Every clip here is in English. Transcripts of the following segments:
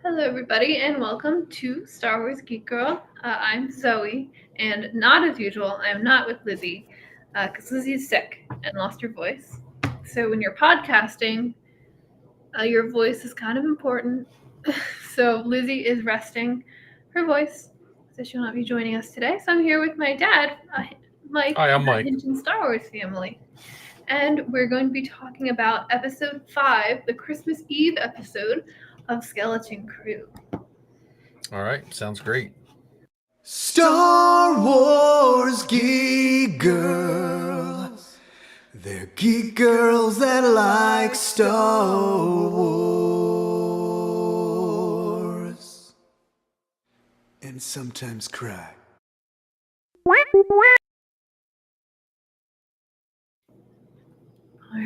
Hello, everybody, and welcome to Star Wars Geek Girl. I'm Zoe, and not as usual, I am not with Lizzie, because Lizzie is sick and lost her voice. So when you're podcasting, your voice is kind of important. So Lizzie is resting her voice, so she'll not be joining us today. So I'm here with my dad, Mike, Hi, I'm from the Mike. Hinton Star Wars family. And we're going to be talking about episode 5, the Christmas Eve episode of Skeleton Crew. All right, sounds great. Star Wars Geek Girls. They're geek girls that like Star Wars. And sometimes cry. All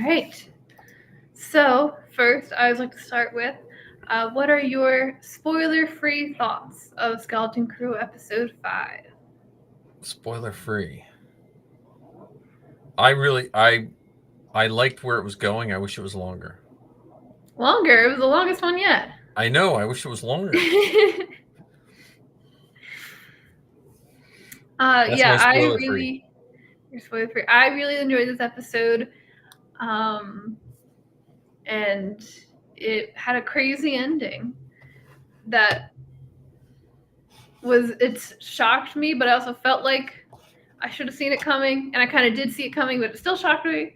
right. So, first, I would like to start with what are your spoiler free thoughts of Skeleton Crew episode 5? Spoiler free. I liked where it was going. I wish it was longer. Longer. It was the longest one yet. I know. I wish it was longer. That's Yeah, my spoiler free. you're spoiler free. I really enjoyed this episode. And it had a crazy ending that it's shocked me, but I also felt like I should have seen it coming, and I kind of did see it coming, but it still shocked me.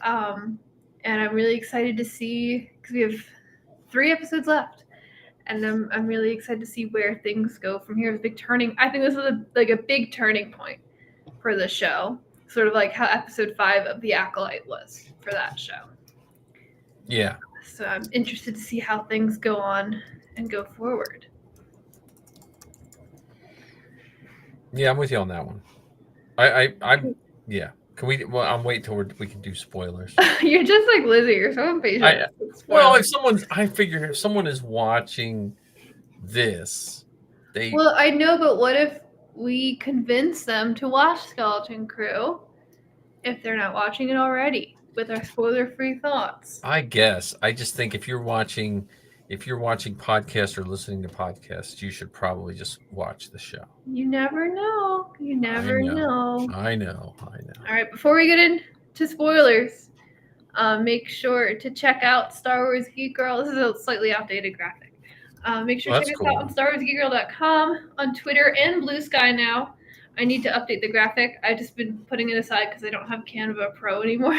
And I'm really excited to see, because we have 3 episodes left, and I'm really excited to see where things go from here. It's a big turning. I think this is a big turning point for the show, sort of like how episode 5 of The Acolyte was for that show. Yeah. So I'm interested to see how things go on and go forward. Yeah, I'm with you on that one. Yeah. Can we? Well, I'm waiting till we can do spoilers. You're just like Lizzie. You're so impatient. Well, I figure if someone is watching this, Well, I know, but what if we convince them to watch Skeleton Crew if they're not watching it already with our spoiler-free thoughts? I guess. I just think if you're watching podcasts or listening to podcasts, you should probably just watch the show. You never know. You never know. I know. All right, before we get into spoilers, make sure to check out Star Wars Geek Girl. This is a slightly outdated graphic. Make sure to check us out on StarWarsGeekGirl.com, on Twitter and Blue Sky now. I need to update the graphic. I've just been putting it aside because I don't have Canva Pro anymore.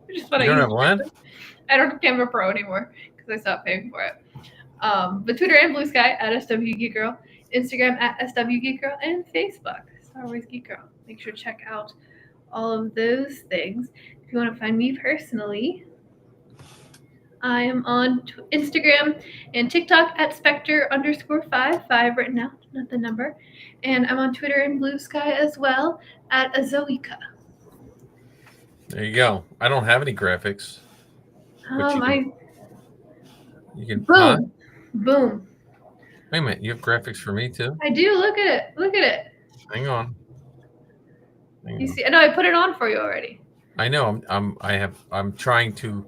You don't have what? I don't have Canva Pro anymore because I stopped paying for it. But Twitter and Blue Sky at SWGeekGirl, Instagram at SWGeekGirl, and Facebook, Star Wars Geek Girl. Make sure to check out all of those things. If you want to find me personally, I am on Instagram and TikTok at Spectre_5, 5 written out, not the number. And I'm on Twitter and Blue Sky as well at Azoika. There you go. I don't have any graphics. You can boom. Boom. Wait a minute, you have graphics for me too? I do. Look at it. Hang on. See? No, I put it on for you already. I know. I'm trying to.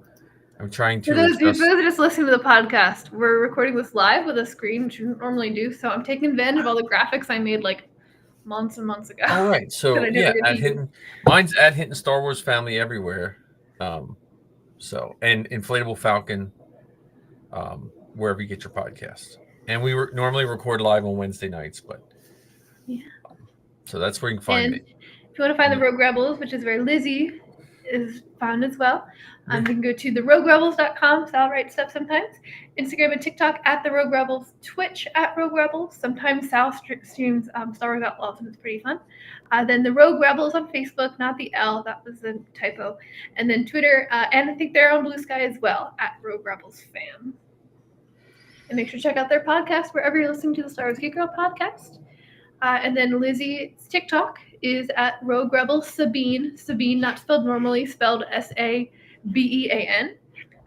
For those just listening to the podcast, we're recording this live with a screen, which we don't normally do. So I'm taking advantage of all the graphics I made like months and months ago. All right. So yeah, mine's at Hinton Star Wars Family everywhere. So and Inflatable Falcon, wherever you get your podcasts. And we normally record live on Wednesday nights, but yeah. So that's where you can find me. If you want to find the Rogue Rebels, which is where Lizzie is found as well, you can go to theroguerebels.com. Sal writes stuff sometimes. Instagram and TikTok at the Rogue Rebels. Twitch at Rogue Rebels. Sometimes Sal streams Star Wars Outlaws, and it's pretty fun. Then the Rogue Rebels on Facebook, not the L. That was a typo. And then Twitter, and I think they're on Blue Sky as well, at Rogue Rebels Fam. And make sure to check out their podcast wherever you're listening to the Star Wars Geek Girl podcast. And then Lizzie's TikTok is at Rogue Rebel Sabine. Sabine, not spelled normally, spelled Sabean.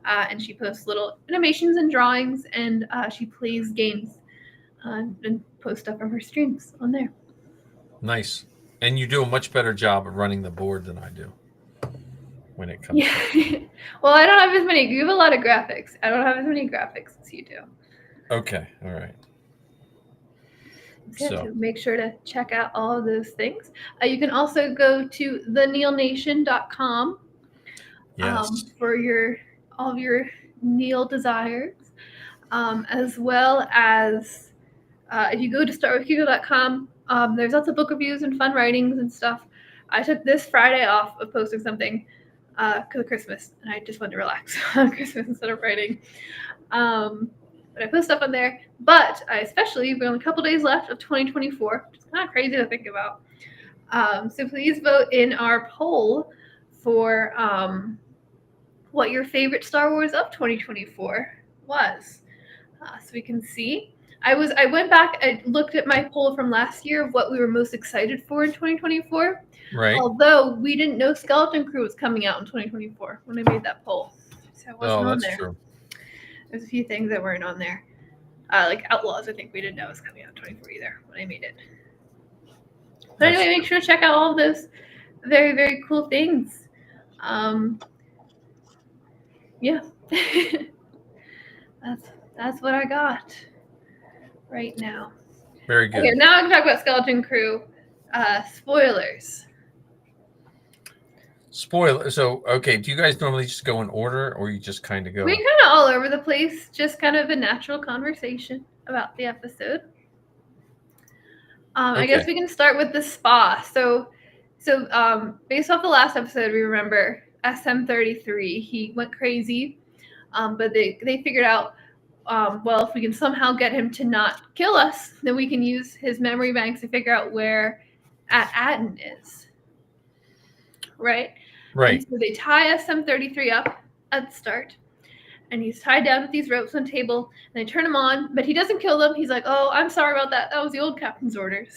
And she posts little animations and drawings, and she plays games and posts stuff from her streams on there. Nice. And you do a much better job of running the board than I do when it comes to Well, I don't have as many. You have a lot of graphics. I don't have as many graphics as you do. Okay. All right. So make sure to check out all of those things. You can also go to theneilnation.com Yes. for all of your Neil desires, as well as if you go to startwithhugo.com, there's lots of book reviews and fun writings and stuff. I took this Friday off of posting something because of Christmas, and I just wanted to relax on Christmas instead of writing. But I put stuff on there. But I especially, we have only a couple days left of 2024, which is kind of crazy to think about. So please vote in our poll for what your favorite Star Wars of 2024 was, so we can see. I went back, I looked at my poll from last year of what we were most excited for in 2024. Right. Although we didn't know Skeleton Crew was coming out in 2024 when I made that poll, so it wasn't on there. True. There's a few things that weren't on there, like Outlaws. I think we didn't know was coming out in 2024 either when I made it. But anyway, make sure to check out all of those very, very cool things. Yeah. That's what I got right now. Very good. Okay, now I can talk about Skeleton Crew. Spoilers. Spoiler. So, okay, do you guys normally just go in order, or you just kind of go? We kind of all over the place, just kind of a natural conversation about the episode. I guess we can start with the spa. So based off the last episode, we remember SM33. He went crazy, but they figured out, well, if we can somehow get him to not kill us, then we can use his memory banks to figure out where Aden is. Right? Right. And so they tie SM33 up at the start, and he's tied down with these ropes on the table, and they turn him on, but he doesn't kill them. He's like, oh, I'm sorry about that. That was the old captain's orders.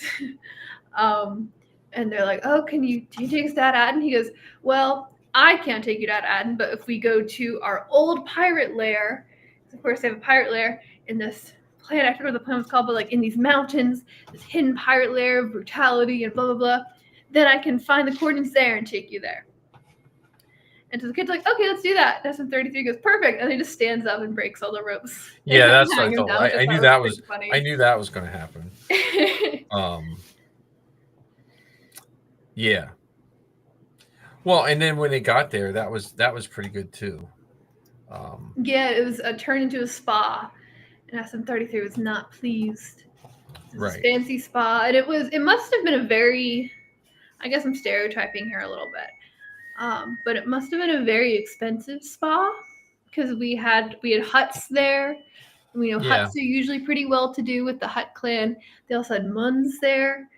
And they're like, oh, can you take us to Aden? He goes, well, I can't take you to Aden, but if we go to our old pirate lair, of course they have a pirate lair in this planet, I forget what the planet was called, but like in these mountains, this hidden pirate lair of brutality and blah, blah, blah, then I can find the coordinates there and take you there. And so the kid's like, okay, let's do that. And SM33 goes, perfect. And he just stands up and breaks all the ropes. Yeah, that's what I thought. I knew that was funny. I knew that was going to happen. Yeah. Well, and then when they got there, that was pretty good too. Yeah, it was turned into a spa, and SM33 was not pleased. It was a fancy spa, and it must have been a very, I guess I'm stereotyping here a little bit. But it must have been a very expensive spa because we had huts there. We know huts are usually pretty well to do with the Hutt clan. They also had Muns there,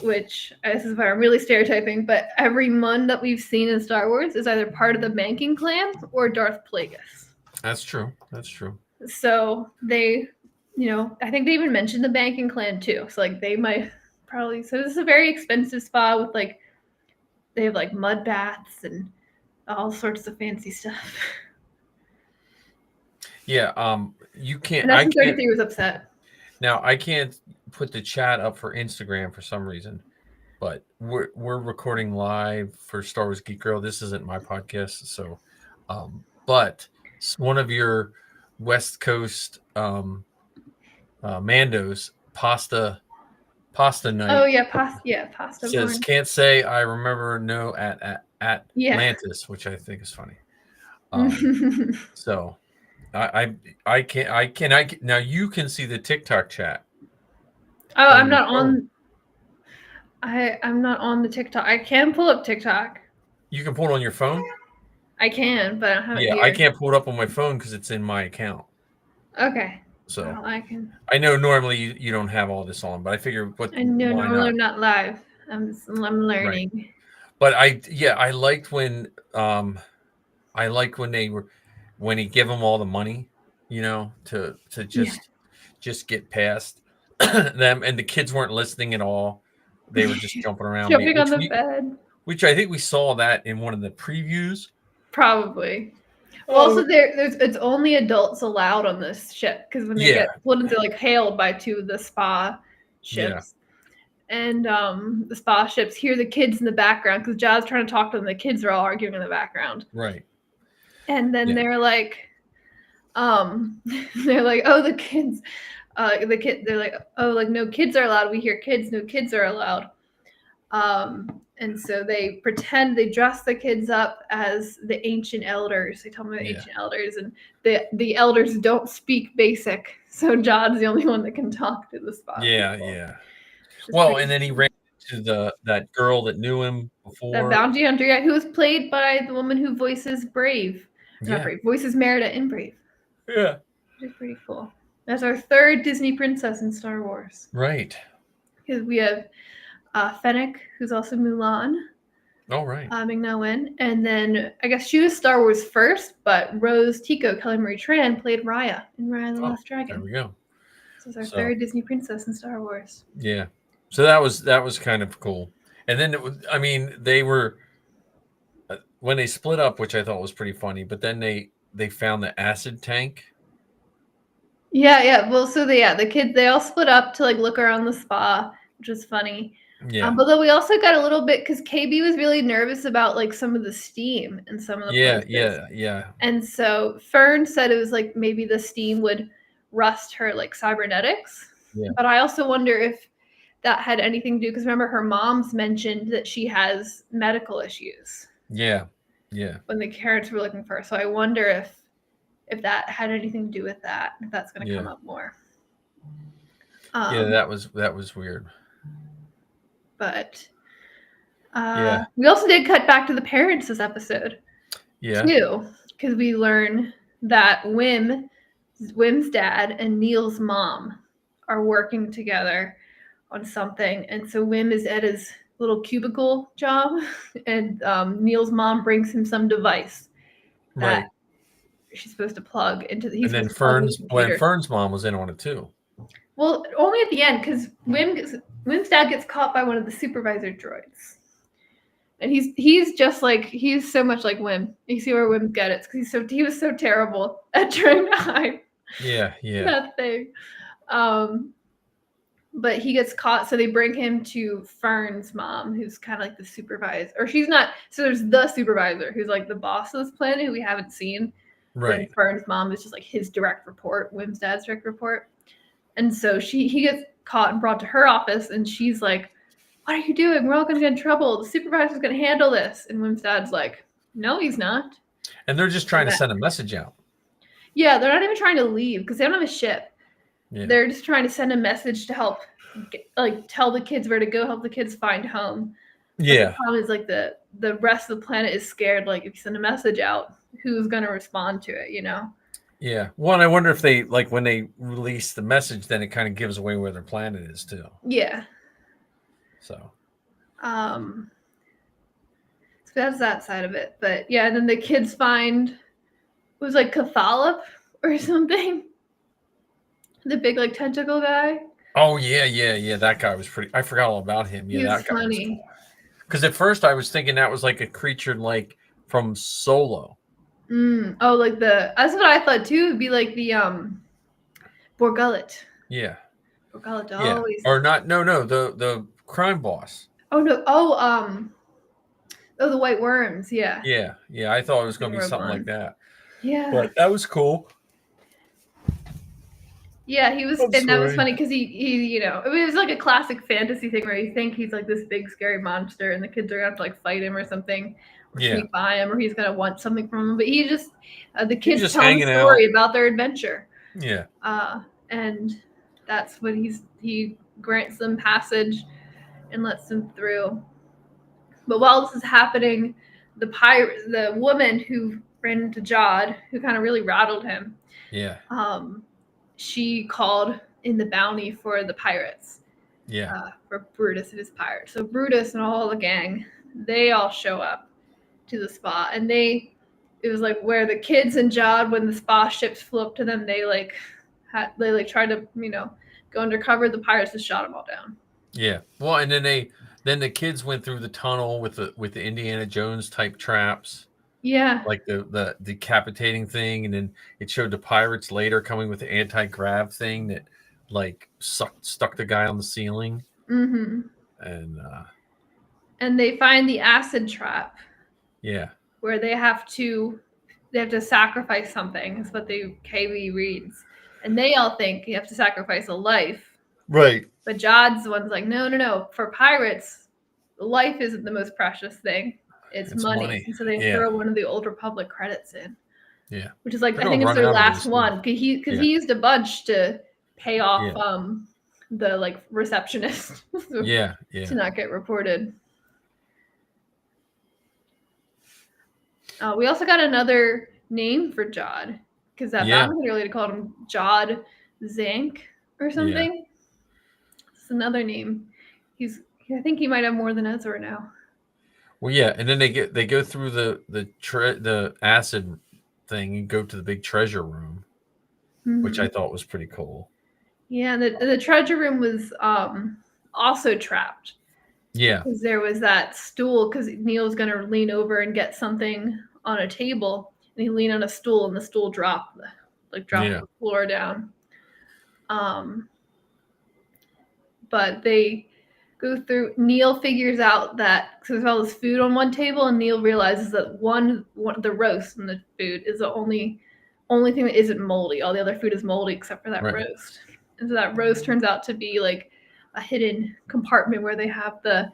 which this is where I'm really stereotyping. But every Mun that we've seen in Star Wars is either part of the banking clan or Darth Plagueis. That's true. That's true. So they, I think they even mentioned the banking clan too. So like they might probably. So this is a very expensive spa with like. They have like mud baths and all sorts of fancy stuff. Yeah, you can't. And SM33 was upset. Now I can't put the chat up for Instagram for some reason, but we're recording live for Star Wars Geek Girl. This isn't my podcast, so. But one of your West Coast Mandos pasta night. Oh yeah, pasta. Says born. Can't say I remember no at Atlantis, which I think is funny. So I can't now you can see the TikTok chat. Oh, I'm not on. I'm not on the TikTok. I can pull up TikTok. You can pull it on your phone. I can, but I don't have it here. I can't pull it up on my phone because it's in my account. Okay. So well, I can. I know normally you don't have all this on, but I figure I know normally I'm not live. I'm learning. Right. But I liked when when he give them all the money, to just get past them, and the kids weren't listening at all. They were just jumping around, jumping on the bed. Which I think we saw that in one of the previews. Probably. Also, it's only adults allowed on this ship because when they get pulled into like hailed by two of the spa ships, and the spa ships hear the kids in the background because Jaz's trying to talk to them. The kids are all arguing in the background, right? And then they're like, They're like, oh, the kids, they're like, oh, like no kids are allowed. We hear kids, no kids are allowed. And so they pretend they dress the kids up as the ancient elders. They tell them they're ancient elders, and the elders don't speak basic. So John's the only one that can talk to the spot. Yeah, people. yeah. It's Well, pretty and then he cool. ran into that girl that knew him That before. bounty hunter, yeah, who was played by the woman who voices Brave. Not Yeah. Brave, voices Merida in Brave. Yeah. Which is pretty cool. That's our third Disney princess in Star Wars. Right. Because we have Fennec, who's also Mulan. Oh, right. Ming-Na Wen. And then I guess she was Star Wars first, but Rose Tico, Kelly Marie Tran, played Raya in Raya the Last Dragon. There we go. This is our third Disney princess in Star Wars. Yeah. So that was kind of cool. And then I mean, they were when they split up, which I thought was pretty funny, but then they found the acid tank. Yeah. Well, so the kids, they all split up to like look around the spa, which was funny. Yeah. But then we also got a little bit because KB was really nervous about like some of the steam in some of the places. Yeah. And so Fern said it was like maybe the steam would rust her like cybernetics. Yeah. But I also wonder if that had anything to do because remember her mom's mentioned that she has medical issues. Yeah. When the carrots were looking for her. So I wonder if that had anything to do with that, if that's going to come up more. Yeah, that was weird. But we also did cut back to the parents this episode. Yeah. Too, because we learn that Wim's dad and Neil's mom are working together on something. And so Wim is at his little cubicle job and Neil's mom brings him some device that she's supposed to plug into the and then Fern's mom was in on it too. Well, only at the end because Wim's dad gets caught by one of the supervisor droids. And he's just like he's so much like Wim. You see where Wim gets it because he was so terrible at trying to hide. Yeah. That thing. But he gets caught, so they bring him to Fern's mom, who's kind of like the supervisor, or she's not. So there's the supervisor, who's like the boss of this planet, who we haven't seen. Right. And Fern's mom is just like his direct report, Wim's dad's direct report. And so he gets caught and brought to her office, and she's like, "What are you doing? We're all going to get in trouble. The supervisor's going to handle this." And Wim's dad's like, "No, he's not." And they're just trying to send a message out. Yeah, they're not even trying to leave because they don't have a ship. Yeah. They're just trying to send a message to help, tell the kids where to go, help the kids find home. Yeah. But the problem is, like, the rest of the planet is scared. Like, if you send a message out, who's going to respond to it, you know? Yeah. Well, and I wonder if they, like, when they release the message, then it kind of gives away where their planet is, too. Yeah. So that's that side of it. But, yeah, and then the kids find, it was, like, Cathalop or something. The big, like, tentacle guy. Oh, yeah. That guy was pretty... I forgot all about him. Yeah, that guy funny. was cool. Because at first I was thinking that was, like, a creature, like, from Solo. Oh, like that's what I thought, too. It'd be like the, Borgullet. Yeah. Borgullet always... Or not... No, the crime boss. Oh, no. Oh, the white worms, yeah. Yeah, I thought it was going to be something like that. Yeah. But that was cool. Yeah, he was, that was funny because he, you know, it was like a classic fantasy thing where you think he's like this big scary monster and the kids are gonna have to like fight him or something, or sneak by him, or he's gonna want something from him. But he just, the kids tell him a story about their adventure. Yeah. And that's what he grants them passage and lets them through. But while this is happening, the woman who ran into Jod, who kind of really rattled him. Yeah. She called in the bounty for the pirates. Yeah. For Brutus and his pirates. So Brutus and all the gang, they all show up to the spa, and it was like where the kids and Jod, when the spa ships flew up to them, they tried to, you know, go undercover. The pirates just shot them all down. Yeah. Well, and then the kids went through the tunnel with the Indiana Jones type traps. Yeah. Like the decapitating thing, and then it showed the pirates later coming with the anti-grav thing that like stuck the guy on the ceiling. Mm-hmm. And they find the acid trap. Yeah. Where they have to sacrifice something. Is what the KV reads, and they all think you have to sacrifice a life. Right. But Jod's the one's like, no. For pirates, life isn't the most precious thing. It's money. And so they throw one of the Old Republic credits in. Yeah. Which is like, They're I think gonna it's their run out of last those one. Because he used a bunch to pay off the like receptionist Yeah. to not get reported. We also got another name for Jod. Because that bounty related called him Jod Zank or something. It's another name. I think he might have more than Ezra now. Well, yeah, and then they go through the acid thing and go to the big treasure room, which I thought was pretty cool. Yeah, the treasure room was also trapped. Yeah, because there was that stool. Because Neil's gonna lean over and get something on a table, and he leaned on a stool, and the stool dropped the floor down. But they go through. Neil figures out that because there's all this food on one table, and Neil realizes that one the roast and the food is the only thing that isn't moldy. All the other food is moldy except for that roast. And so that roast turns out to be like a hidden compartment where they have the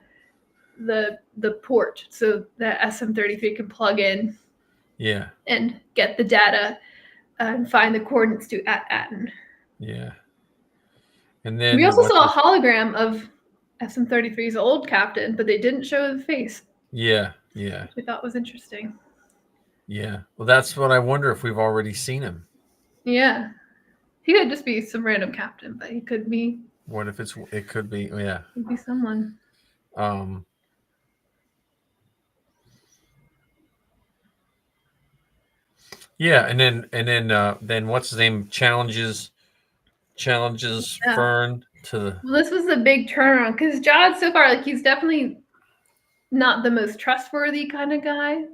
port, so that SM-33 can plug in. Yeah. And get the data and find the coordinates to Aten. Yeah. And then we also saw a hologram of SM-33's old captain, but they didn't show his face. Yeah. Which we thought was interesting. Yeah. Well, that's what I wonder if we've already seen him. Yeah. He could just be some random captain, but he could be. What if it could be, yeah. Could be someone. Yeah, and then what's his name challenges Fern to the. Well, this was the big turnaround because Jod so far, like he's definitely not the most trustworthy kind of guy.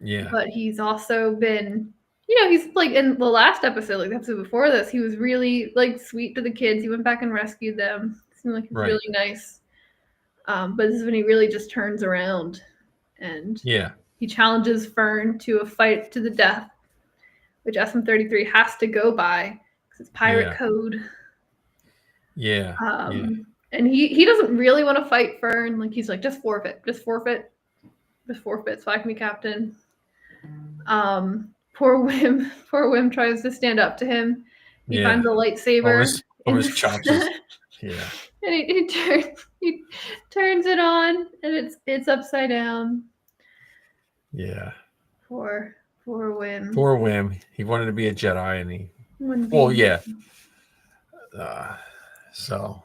Yeah. But he's also been, he's like in the last episode, like the episode before this, he was really like sweet to the kids. He went back and rescued them. Seemed like he's really nice. But this is when he really just turns around and he challenges Fern to a fight to the death, which SM-33 has to go by because it's pirate code. Yeah. And he doesn't really want to fight Fern. Like he's like, just forfeit so I can be captain. Poor Wim tries to stand up to him. He finds a lightsaber. Always chops his. Yeah. And he turns it on, and it's upside down. Yeah. Poor Wim. Poor Wim. He wanted to be a Jedi, and he. Well, yeah. So.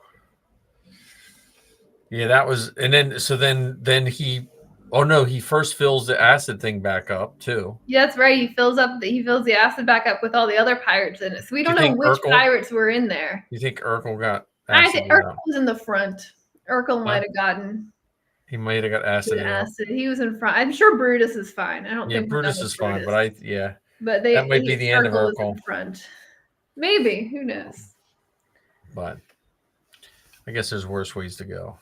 Yeah, that was, and then he. Oh no, he first fills the acid thing back up too. Yeah, that's right. He fills the acid back up with all the other pirates in it. So we don't know which pirates were in there. You think Urkel got acid? I think Urkel was in the front. Urkel might have gotten. He might have got acid. He was in front. I'm sure Brutus is fine. I don't think Brutus is fine, but But that might be the end of Urkel. In front. Maybe, who knows? But I guess there's worse ways to go.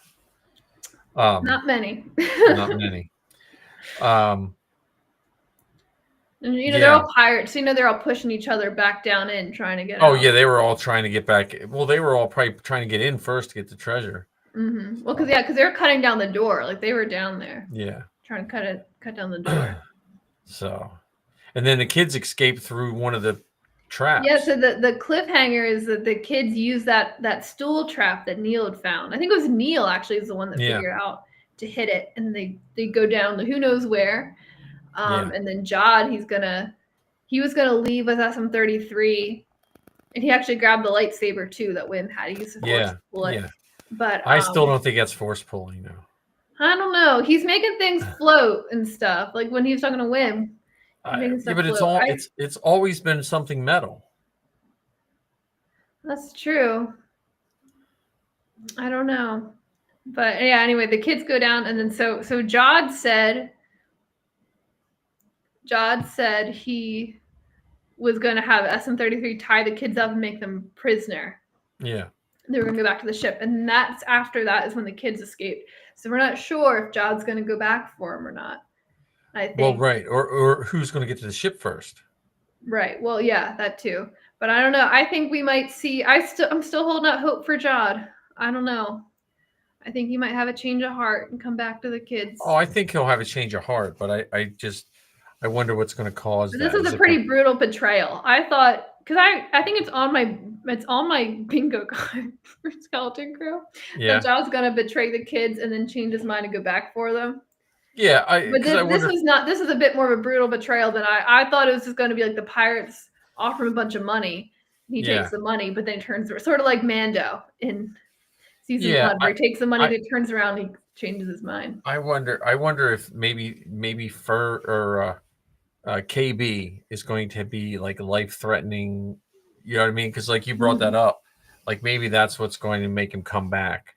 Not many. Not many. And they're all pirates. They're all pushing each other back down in, trying to get out. Yeah, they were all trying to get back. Well, they were all probably trying to get in first to get the treasure. Mm-hmm. Well, because they were cutting down the door. Like they were down there. Yeah. Trying to cut down the door. So, and then the kids escaped through one of the traps. Yeah, so the cliffhanger is that the kids use that stool trap that Neil had found. I think it was Neil actually is the one that figured out to hit it, and they go down to who knows where. And then Jod, he was gonna leave with SM-33, and he actually grabbed the lightsaber too that Wim had. He used to force pull it. Yeah. But I still don't think that's force pulling though. I don't know. He's making things float and stuff. Like when he was talking to Wim. But it's always been something metal. That's true. I don't know. But yeah, anyway, the kids go down, and then so Jod said he was going to have SM-33 tie the kids up and make them prisoner. Yeah. They were going to go back to the ship, and that's after that is when the kids escaped. So we're not sure if Jod's going to go back for him or not. I think. Well, right. Or who's going to get to the ship first? Right. Well, yeah, that too. But I don't know. I think we might see. I'm still holding out hope for Jod. I don't know. I think he might have a change of heart and come back to the kids. Oh, I think he'll have a change of heart, but I wonder what's going to cause But this that. is Is a it going pretty brutal betrayal. I thought because I think it's on my bingo card for Skeleton Crew Yeah. that Jod's gonna betray the kids and then change his mind and go back for them. Yeah, But because I this wonder. was not. This is a bit more of a brutal betrayal than I thought it was just going to be like the pirates offer him a bunch of money. He Yeah. takes the money, but then turns sort of like Mando in season Yeah, 1, where he takes the money, I then turns around, and he changes his mind. I wonder if maybe Fur or KB is going to be like life threatening. You know what I mean? Because like you brought that up, like maybe that's what's going to make him come back.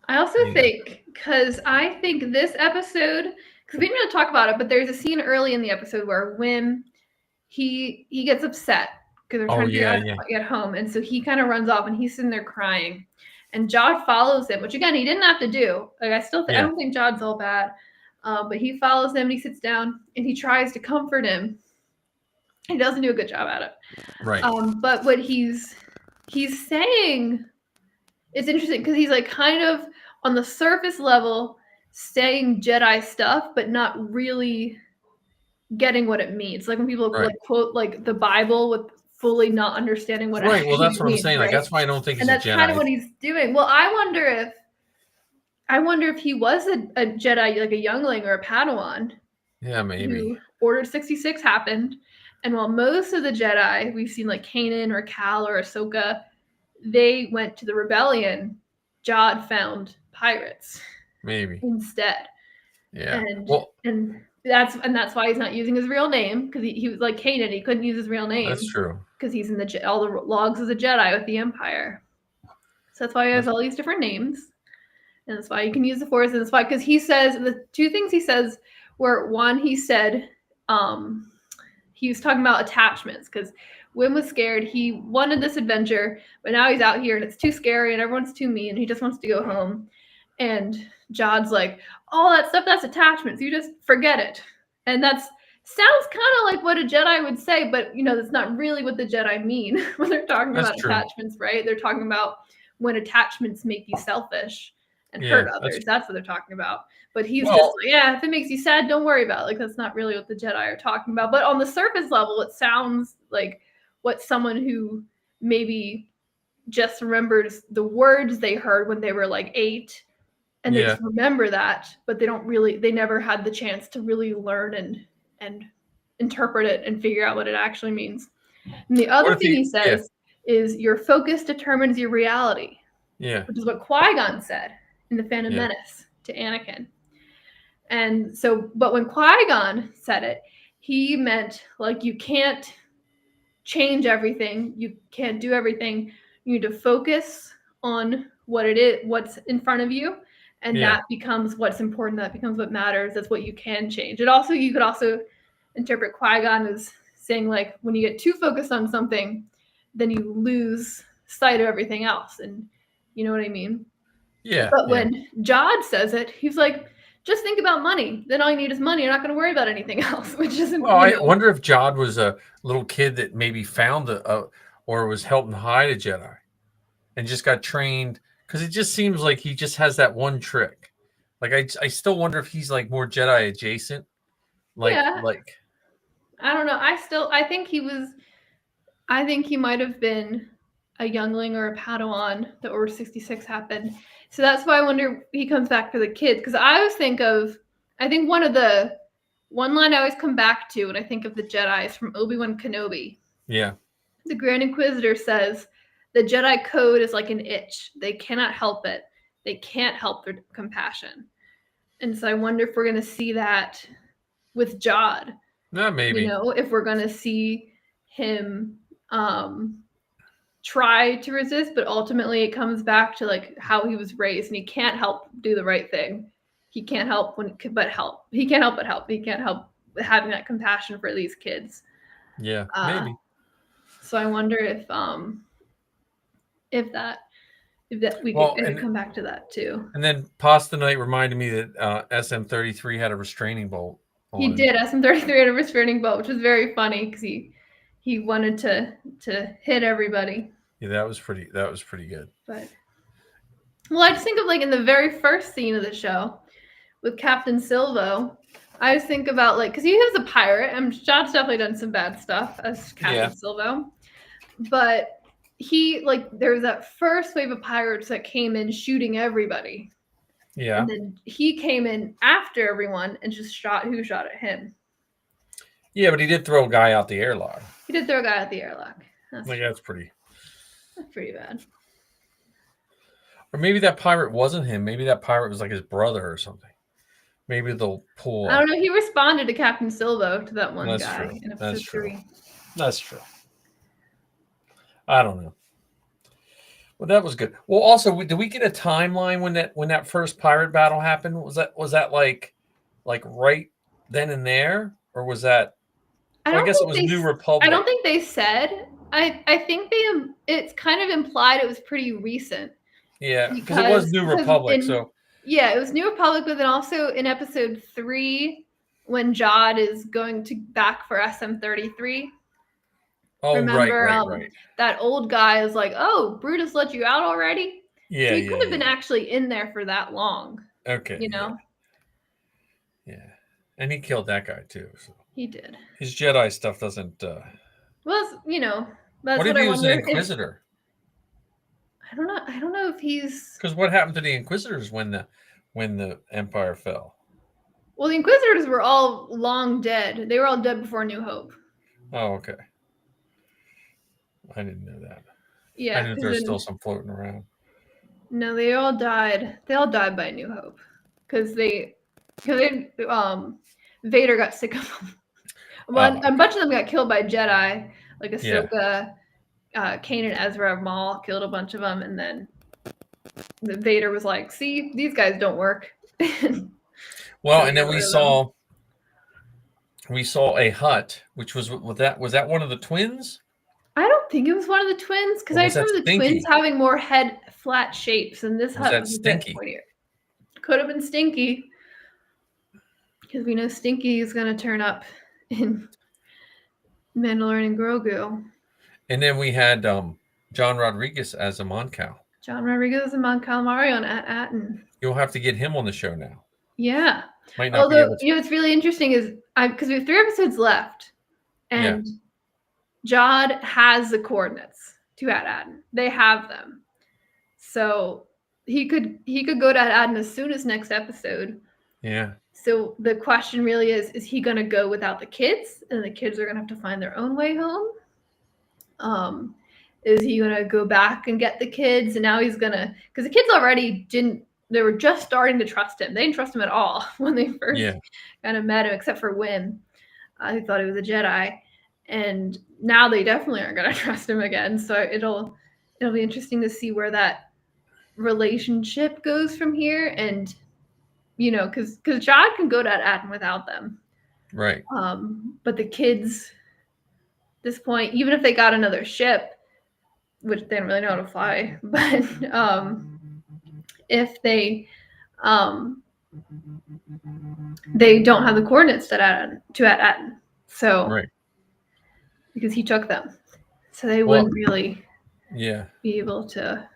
I also You know? think because I think this episode because we didn't really talk about it, but there's a scene early in the episode where Wim he gets upset because they're Oh trying to figure yeah, out yeah, how to get home, and so he kind of runs off and he's sitting there crying, and Jod follows him, which again he didn't have to do. Like I yeah, don't think Jod's all bad, but he follows him and he sits down and he tries to comfort him. He doesn't do a good job at it. right. But what he's saying, it's interesting because he's like kind of on the surface level saying Jedi stuff, but not really getting what it means. Like when people Right. like quote like the Bible with fully not understanding what Right. Well, actually that's what I'm means, saying. Like right? that's why I don't think And he's a that's kind of Jedi. what he's doing. Well, I wonder if he was a Jedi, like a youngling or a Padawan Yeah, maybe. who Order 66 happened. And while most of the Jedi, we've seen like Kanan or Cal or Ahsoka, they went to the rebellion, Jod found pirates Maybe. instead. Yeah. And Well, that's why he's not using his real name, because he was like Kanan, he couldn't use his real name that's true. because he's in all the logs as a Jedi with the Empire. So that's why he has That's, all these different names. And that's why you can use the Force. And that's why, because he says, the two things he says were, one, he said, he was talking about attachments, because Wim was scared. He wanted this adventure, but now he's out here and it's too scary and everyone's too mean. He just wants to go home. And Jod's like, all that stuff, that's attachments. You just forget it. And that's sounds kind of like what a Jedi would say, but that's not really what the Jedi mean when they're talking that's about true. attachments, right? They're talking about when attachments make you selfish and Yeah, hurt others. That's what they're talking about. But he's just Well, like, yeah, if it makes you sad, don't worry about it. Like, that's not really what the Jedi are talking about. But on the surface level, it sounds like what someone who maybe just remembers the words they heard when they were like 8, and they yeah. just remember that, but they never had the chance to really learn and interpret it and figure out what it actually means. And the What other if thing he yeah, says is your focus determines your reality, yeah, which is what Qui-Gon said in The Phantom yeah, Menace to Anakin. And so, but when Qui-Gon said it, he meant like you can't change everything, you can't do everything. You need to focus on what it is, what's in front of you, and yeah, that becomes what's important. That becomes what matters. That's what you can change. You could also interpret Qui-Gon as saying like when you get too focused on something, then you lose sight of everything else. And you know what I mean? yeah, But yeah. when Jod says it, he's like, just think about money. Then all you need is money. You're not going to worry about anything else, which isn't, Well, I wonder if Jod was a little kid that maybe found or was helping hide a Jedi and just got trained, because it just seems like he just has that one trick. Like I still wonder if he's like more Jedi adjacent. yeah. Like I don't know. I think he might have been a youngling or a Padawan that Order 66 happened. So that's why I wonder he comes back for the kids. Because I think one line I always come back to when I think of the Jedi is from Obi-Wan Kenobi. yeah, The Grand Inquisitor says, the Jedi code is like an itch. They cannot help it. They can't help their compassion. And so I wonder if we're going to see that with Jod. maybe. If we're going to see him try to resist, but ultimately it comes back to like how he was raised, and he can't help do the right thing. He can't help but help. He can't help but help. He can't help having that compassion for these kids. Yeah, maybe. So I wonder if we could come back to that too. And then Pasta Night reminded me that SM-33 had a restraining bolt. He did SM33 on a restraining belt, which was very funny because he wanted to hit everybody. Yeah, that was pretty good. But well, I just think of like in the very first scene of the show with Captain Silvo. I just think about like because he was a pirate, and John's definitely done some bad stuff as Captain Silvo, but he like there was that first wave of pirates that came in shooting everybody. Yeah. And then he came in after everyone and just shot who shot at him. Yeah, but he did throw a guy out the airlock. He did throw a guy out the airlock. That's pretty bad. Or maybe that pirate wasn't him. Maybe that pirate was like his brother or something. Maybe they'll pull. I don't know. He responded to Captain Silvo to that one That's guy true. in episode 3. That's true. I don't know. Well, that was good. Well, also, did we get a timeline when that first pirate battle happened? Was that like right then and there, or was that? I guess it was New Republic. I don't think they said. I think it's kind of implied it was pretty recent. Yeah, because it was New Republic. Yeah, it was New Republic, but then also in episode 3 when Jod is going back for SM33. Oh, remember, right. That old guy is like, "Oh, Brutus let you out already." Yeah, so he could have been actually in there for that long. Okay, you know. Yeah, and he killed that guy too. So. He did. His Jedi stuff doesn't. Well, that's what if he was an Inquisitor? I don't know if he's. Because what happened to the Inquisitors when the Empire fell? Well, the Inquisitors were all long dead. They were all dead before New Hope. Oh, okay. I didn't know that. Yeah, I knew there's still some floating around. No, they all died. They all died by New Hope because Vader got sick of them. Well, a bunch of them got killed by Jedi, like Ahsoka, Kanan and Ezra Maul killed a bunch of them, and then Vader was like, "See, these guys don't work." Well, and then we saw a Hutt, which was that one of the twins? I don't think it was one of the twins because I remember the twins having more head flat shapes, and this Hutt was a bit pointier. Could have been Stinky because we know Stinky is going to turn up in Mandalorian and Grogu. And then we had John Rodriguez as a Mon Cal. John Rodriguez as a Mon Calamari on Atten. You'll have to get him on the show now. Yeah. Might not Although, what's really interesting is because we have 3 episodes left, and Jod has the coordinates to Atten. They have them, so he could go to Atten as soon as next episode. Yeah. So the question really is he going to go without the kids, and the kids are going to have to find their own way home? Is he going to go back and get the kids, and now he's going to, because the kids already they were just starting to trust him. They didn't trust him at all when they first kind of met him, except for Wynn, who thought he was a Jedi. And now they definitely aren't going to trust him again. So it'll be interesting to see where that relationship goes from here. And, because Jod can go to Atten without them. Right. But the kids, at this point, even if they got another ship, which they didn't really know how to fly, but if they don't have the coordinates to Atten. So right. Because he took them. So they wouldn't really be able to.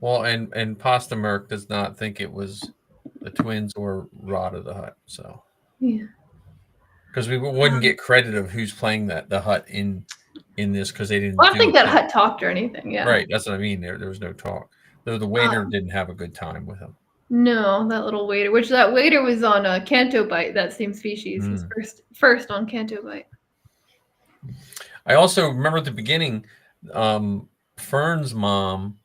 Well, and Pasta Merc does not think it was the twins or Rod of the Hutt. So because we wouldn't get credit of who's playing the Hutt in this because they didn't. Well, I don't think that Hutt talked or anything. Yeah. Right. That's what I mean. There was no talk. Though the waiter didn't have a good time with him. No, that little waiter. That waiter was on a Canto Bite, that same species. He's first on Canto Bite. I also remember at the beginning, Fern's mom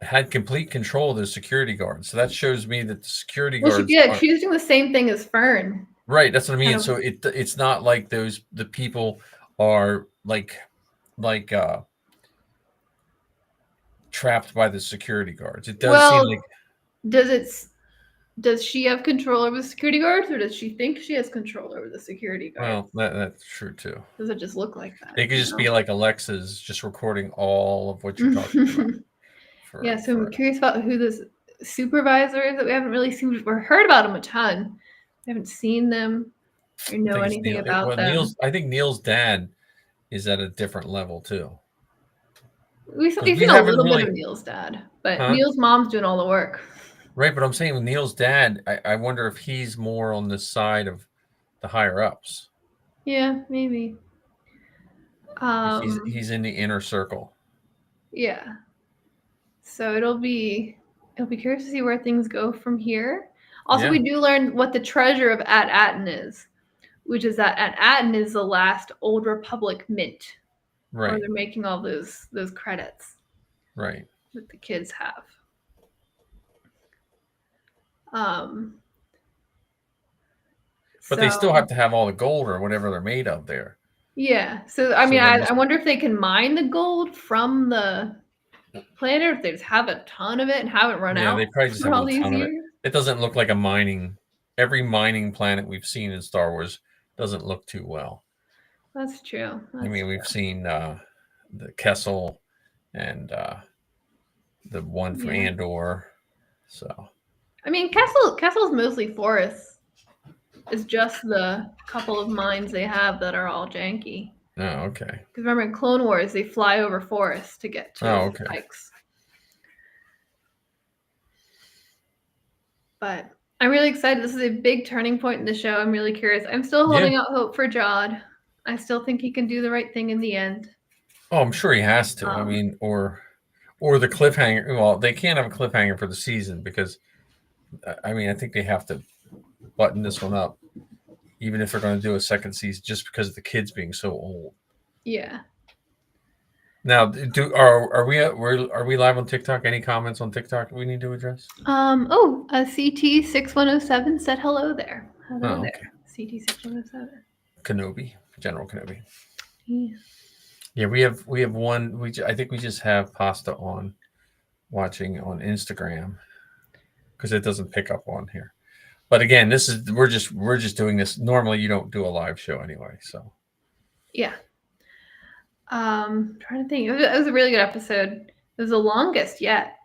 had complete control of the security guards. So that shows me that the security guards. She was doing the same thing as Fern. Right. That's what I mean. So it's not like the people are like trapped by the security guards. It does seem like. Does she have control over the security guards, or does she think she has control over the security guards? Well, that's true too. Does it just look like that? It could just be like Alexa's just recording all of what you're talking about. So I'm curious about who this supervisor is that we haven't really seen or heard about him a ton. I haven't seen them or know anything about them. I think Neil's dad is at a different level too. We've 'Cause seen we a haven't little bit really- of Neil's dad, but Huh? Neil's mom's doing all the work. Right, but I'm saying with Neil's dad, I wonder if he's more on the side of the higher ups. Yeah, maybe. Like he's in the inner circle. Yeah. So it'll be curious to see where things go from here. Also, Yeah. we do learn what the treasure of At Atten is, which is that At Atten is the last Old Republic mint, where Right. they're making all those credits Right. that the kids have. Um, But they still so- have to have all the gold or whatever they're made of there. Yeah. So I So mean, they I must- wonder if they can mine the gold from the planet, or if they just have a ton of it and haven't run Yeah, out they probably just for have all a these ton of it. years. It doesn't look like a mining. Every mining planet we've seen in Star Wars doesn't look too well. That's true. I mean, we've seen the Kessel and the one from Yeah. Andor. So I mean, Castle's mostly forests. It's just the couple of mines they have that are all janky. oh, okay. Because remember in Clone Wars, they fly over forests to get to Oh, okay. Pikes. But I'm really excited. This is a big turning point in the show. I'm really curious. I'm still holding out hope for Jod. I still think he can do the right thing in the end. Oh, I'm sure he has to. I mean, or the cliffhanger. Well, they can't have a cliffhanger for the season because, I mean, I think they have to button this one up, even if they're going to do a second season, just because of the kids being so old. Yeah. Now, are we live on TikTok? Any comments on TikTok we need to address? CT6107 said hello there. Hello there. Okay. CT6107. Kenobi, General Kenobi. Yeah. Yeah, we have one. I think we just have Pasta on watching on Instagram because it doesn't pick up on here. But again, we're just doing this. Normally, you don't do a live show anyway. So yeah. Trying to think. It was a really good episode. It was the longest yet.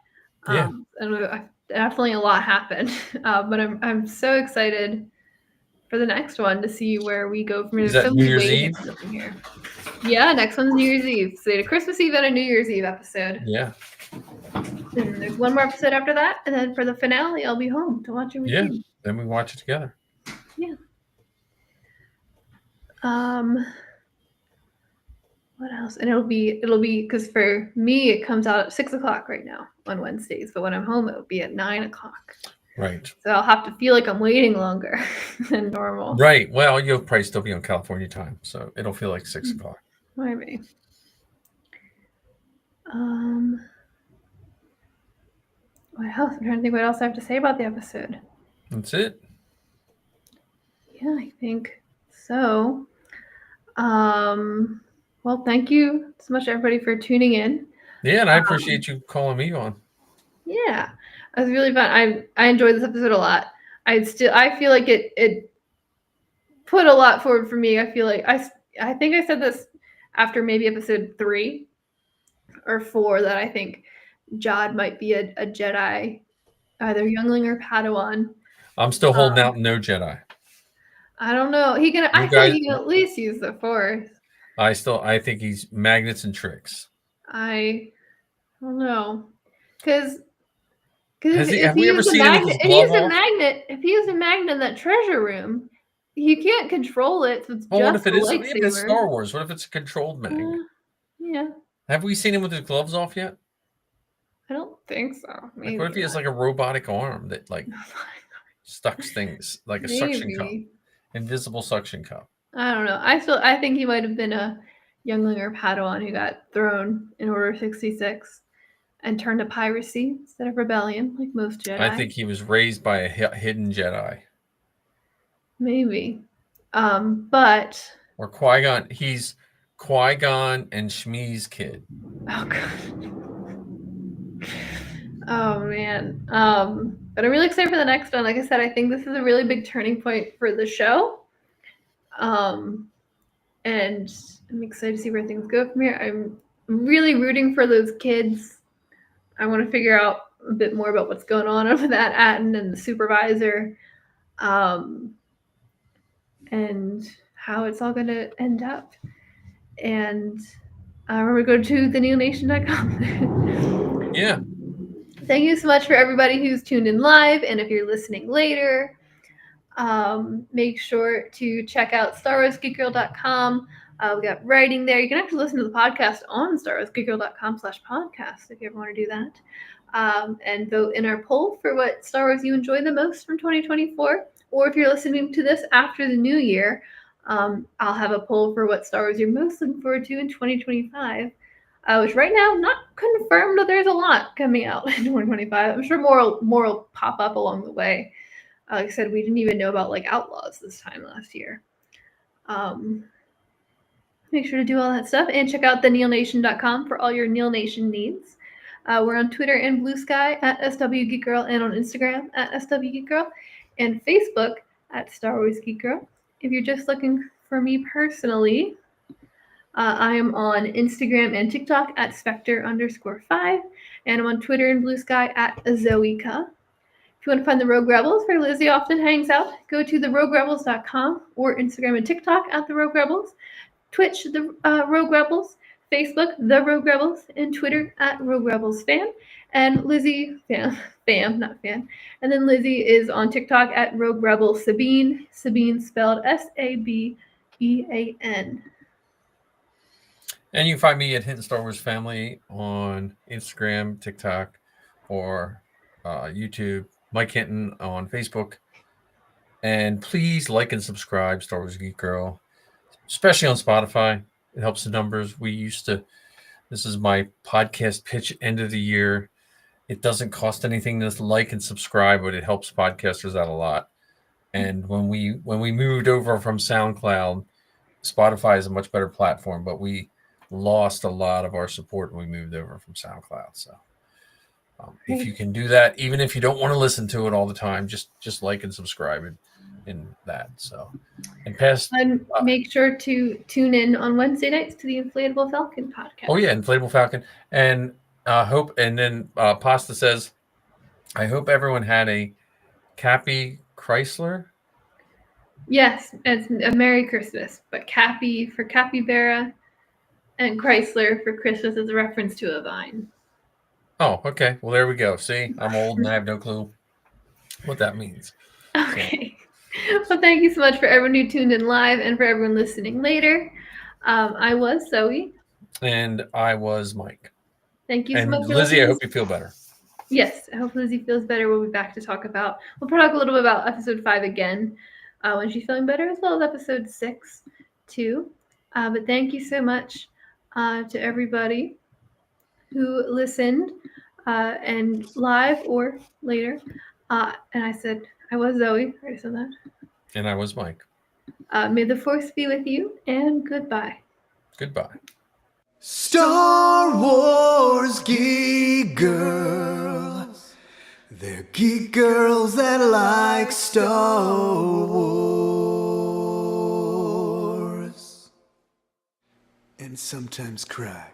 Yeah. And definitely a lot happened. But I'm so excited for the next one to see where we go from here. Is that New Year's Eve? Here. Yeah, next one's New Year's Eve. So they had a Christmas Eve and a New Year's Eve episode. Yeah. And there's one more episode after that, and then for the finale, I'll be home to watch it with you. Then we watch it together. Yeah. What else? And it'll be because for me it comes out at 6:00 right now on Wednesdays, but when I'm home it'll be at 9:00. Right. So I'll have to feel like I'm waiting longer than normal. Right. Well, you'll probably still be on California time, so it'll feel like 6:00. Maybe. What else? I'm trying to think what else I have to say about the episode. That's it. Yeah, I think so. Well, thank you so much, everybody, for tuning in. Yeah, and I appreciate you calling me on. Yeah, it was really fun. I enjoyed this episode a lot. I feel like it put a lot forward for me. I feel like I think I said this after maybe episode 3 or 4 that I think Jod might be a Jedi, either youngling or Padawan. I'm still holding out no Jedi. I don't know. I feel like he can at least use the Force. I think he's magnets and tricks. I don't know. Because have we ever seen him with his glove off? If he used a magnet in that treasure room, he can't control it. So it's Well, what just if it is? a What if it's lightsaber. Star Wars? What if it's a controlled magnet? Yeah. Have we seen him with his gloves off yet? I don't think so. Maybe. Like, what if he has like a robotic arm that like sucks things like a suction cup, invisible suction cup? I don't know. I think he might have been a youngling or Padawan who got thrown in Order 66 and turned to piracy instead of rebellion, like most Jedi. I think he was raised by a hidden Jedi. Maybe. But or Qui-Gon. He's Qui-Gon and Shmi's kid. Oh god. Oh man. But I'm really excited for the next one. Like I said, I think this is a really big turning point for the show. And I'm excited to see where things go from here. I'm really rooting for those kids. I want to figure out a bit more about what's going on over that Atten and the supervisor. and how it's all going to end up. And remember, go to theneonation.com. Yeah. Thank you so much for everybody who's tuned in live. And if you're listening later, make sure to check out StarWarsGeekGirl.com. We got writing there. You can actually listen to the podcast on StarWarsGeekGirl.com/podcast if you ever want to do that. And vote in our poll for what Star Wars you enjoy the most from 2024. Or if you're listening to this after the new year, I'll have a poll for what Star Wars you're most looking forward to in 2025. Which right now not confirmed, but there's a lot coming out in 2025. I'm sure more will pop up along the way. Like I said, we didn't even know about like Outlaws this time last year. Make sure to do all that stuff and check out theneilnation.com for all your Neil Nation needs. We're on Twitter and Blue Sky at SWGeekGirl and on Instagram at SWGeekGirl and Facebook at Star Wars Geek Girl. If you're just looking for me personally, I am on Instagram and TikTok at Spectre_5, and I'm on Twitter and Blue Sky at Zoika. If you want to find the Rogue Rebels, where Lizzie often hangs out, go to theroguerebels.com or Instagram and TikTok at The Rogue Rebels, Twitch, The Rogue Rebels, Facebook, The Rogue Rebels, and Twitter at Rogue Rebels Fan. And Lizzie, fam, not fan. And then Lizzie is on TikTok at Rogue Rebel Sabine, Sabine spelled Sabean. And you can find me at Hidden Star Wars Family on Instagram, TikTok, or YouTube. Mike Hinton on Facebook. And please like and subscribe, Star Wars Geek Girl, especially on Spotify. It helps the numbers. This is my podcast pitch end of the year. It doesn't cost anything to like and subscribe, but it helps podcasters out a lot. And when we moved over from SoundCloud, Spotify is a much better platform, but we lost a lot of our support when we moved over from SoundCloud. So if you can do that, even if you don't want to listen to it all the time, just like and subscribe in that. So and make sure to tune in on Wednesday nights to the Inflatable Falcon podcast. Oh yeah, Inflatable Falcon. And then Pasta says, I hope everyone had a Cappy Chrysler. Yes, it's a Merry Christmas, but Cappy for Capybara and Chrysler for Christmas is a reference to a vine. Oh, okay. Well, there we go. See, I'm old and I have no clue what that means. Okay. So. Well, thank you so much for everyone who tuned in live and for everyone listening later. I was Zoe. And I was Mike. Thank you so much. Lizzie, I hope you feel better. Yes, I hope Lizzie feels better. We'll be back to talk about, we'll talk a little bit about episode 5 again when she's feeling better, as well as episode 6 too. But thank you so much to everybody who listened and live or later. And I said, I was Zoe. I already said that. And I was Mike. May the force be with you, and goodbye. Goodbye. Star Wars Geek Girls. They're geek girls that like Star Wars. And sometimes cry.